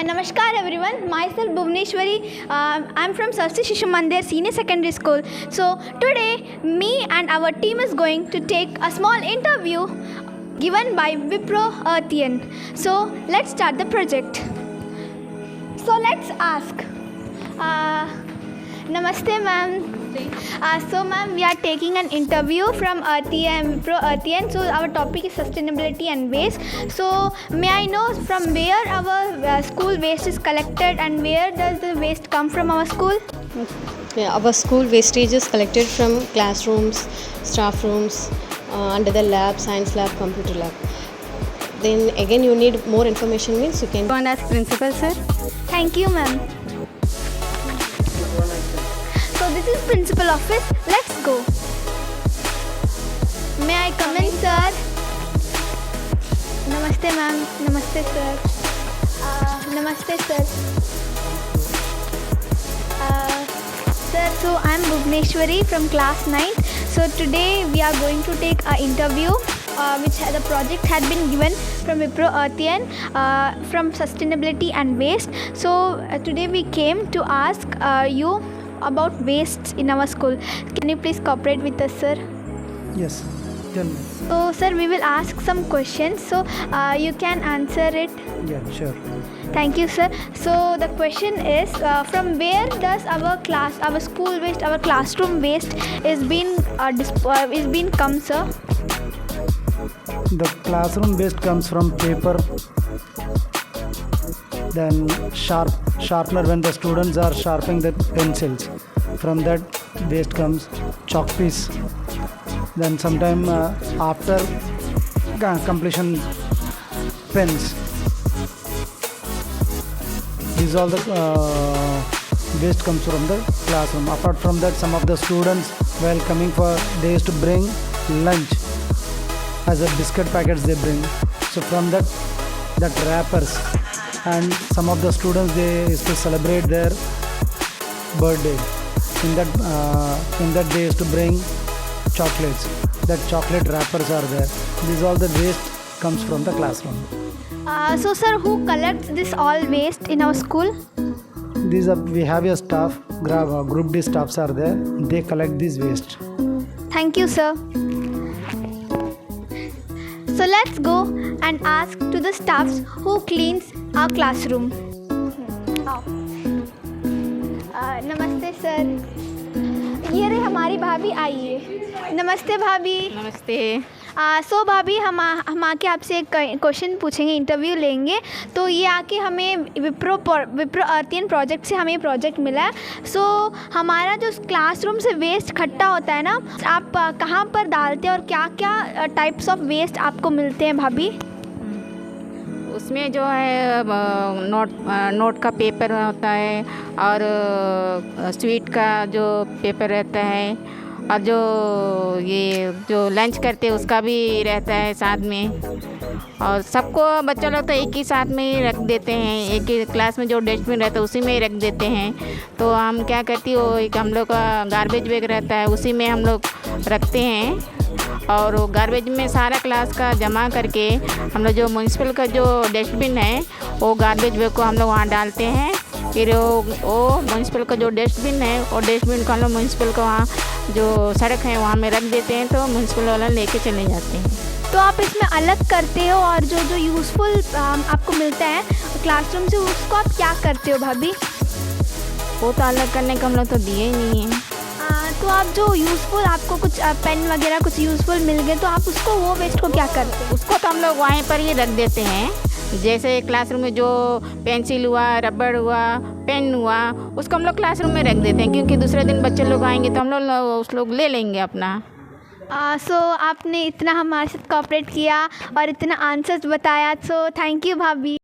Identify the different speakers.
Speaker 1: Namaskar everyone, myself Bhuvneshwari. I'm from Sarsi Shishu Mandir Senior Secondary School. So today me and our team is going to take a small interview given by Wipro Earthian. So let's start the project. So let's ask. Namaste ma'am. So ma'am, we are taking an interview from Wipro Earthian. So our topic is sustainability and waste. So may I know from where our school waste is collected and where does the waste come from our school?
Speaker 2: Yeah, our school wastage is collected from classrooms, staff rooms, under the lab, science lab, computer lab. Then again you need more information means you can go and ask principal sir.
Speaker 1: Thank you ma'am. So this is principal office. Let's go. May I come in, sir? Namaste, ma'am. Namaste, sir. Namaste, sir. Sir, so I'm Bhuvneshwari from class 9. So today we are going to take an interview which the project had been given from Wipro Earthian from sustainability and waste. So today we came to ask you about waste in our school. Can you please cooperate with us, sir?
Speaker 3: Yes, tell me.
Speaker 1: So, sir, we will ask some questions. So, you can answer it.
Speaker 3: Yeah, sure.
Speaker 1: Thank you, sir. So, the question is, from where does our school waste, our classroom waste is being come, sir?
Speaker 3: The classroom waste comes from paper, then sharpener when the students are sharpening the pencils. From that waste comes chalk piece. Then sometime after completion pens. These all the waste comes from the classroom. Apart from that, some of the students while coming for they used to bring lunch as a biscuit packets they bring. So from that wrappers. And some of the students they used to celebrate their birthday. In that they used to bring chocolates. That chocolate wrappers are there. These all the waste comes from the classroom.
Speaker 1: So, sir, who collects this all waste in our school?
Speaker 3: We have a staff. Group D staffs are there. They collect this waste.
Speaker 1: Thank you, sir. So let's go and ask to the staffs who cleans our classroom. नमस्ते sir, ये रही हमारी भाभी, आइए। नमस्ते भाभी।
Speaker 2: नमस्ते।
Speaker 1: सो भाभी, हम आके आपसे एक क्वेश्चन पूछेंगे, इंटरव्यू लेंगे। तो ये आके हमें विप्रो अर्थियन प्रोजेक्ट से हमें प्रोजेक्ट मिला है। सो हमारा जो क्लासरूम से वेस्ट इकट्ठा होता है ना, आप कहाँ पर डालते हैं और क्या क्या टाइप्स ऑफ वेस्ट आपको मिलते हैं भाभी?
Speaker 4: उसमें जो है नोट का पेपर होता है और स्वीट का जो पेपर रहता है और जो लंच करते हैं उसका भी रहता है साथ में। और सबको बच्चा लोग तो एक ही साथ में ही रख देते हैं, एक ही क्लास में जो डस्टबिन रहता है उसी में ही रख देते हैं। तो हम क्या करती हो, एक हम लोग का गार्बेज बैग रहता है उसी में हम लोग रखते हैं और गार्बेज में सारा क्लास का जमा करके हम लोग जो म्यूनसिपल का जो डस्टबिन है वो गार्बेज बैग को हम लोग वहाँ डालते हैं। फिर वो म्यूनसिपल का जो डस्टबिन है वो डस्टबिन को हम लोग म्यूनसिपल का वहाँ जो सड़क है वहाँ में रख देते हैं, तो म्यूनसिपल वाला लेके चले जाते हैं।
Speaker 1: तो आप इसमें अलग करते हो और जो यूज़फुल आपको मिलता है क्लासरूम से उसको आप क्या करते हो भाभी?
Speaker 4: वो तो अलग करने का हम लोग तो दिए ही नहीं हैं।
Speaker 1: तो आप जो यूज़फुल आपको कुछ पेन वगैरह कुछ यूज़फुल मिल गए तो आप उसको वो वेस्ट को क्या करते हैं?
Speaker 4: उसको तो हम लोग वहीं पर ही रख देते हैं। जैसे क्लासरूम में जो पेंसिल हुआ, रबड़ हुआ, पेन हुआ, उसको हम लोग क्लासरूम में रख देते हैं, क्योंकि दूसरे दिन बच्चे लोग आएंगे तो हम लोग ले लेंगे अपना।
Speaker 1: सो आपने इतना हमारे साथ कोऑपरेट किया और इतना आंसर्स बताया, सो थैंक यू भाभी।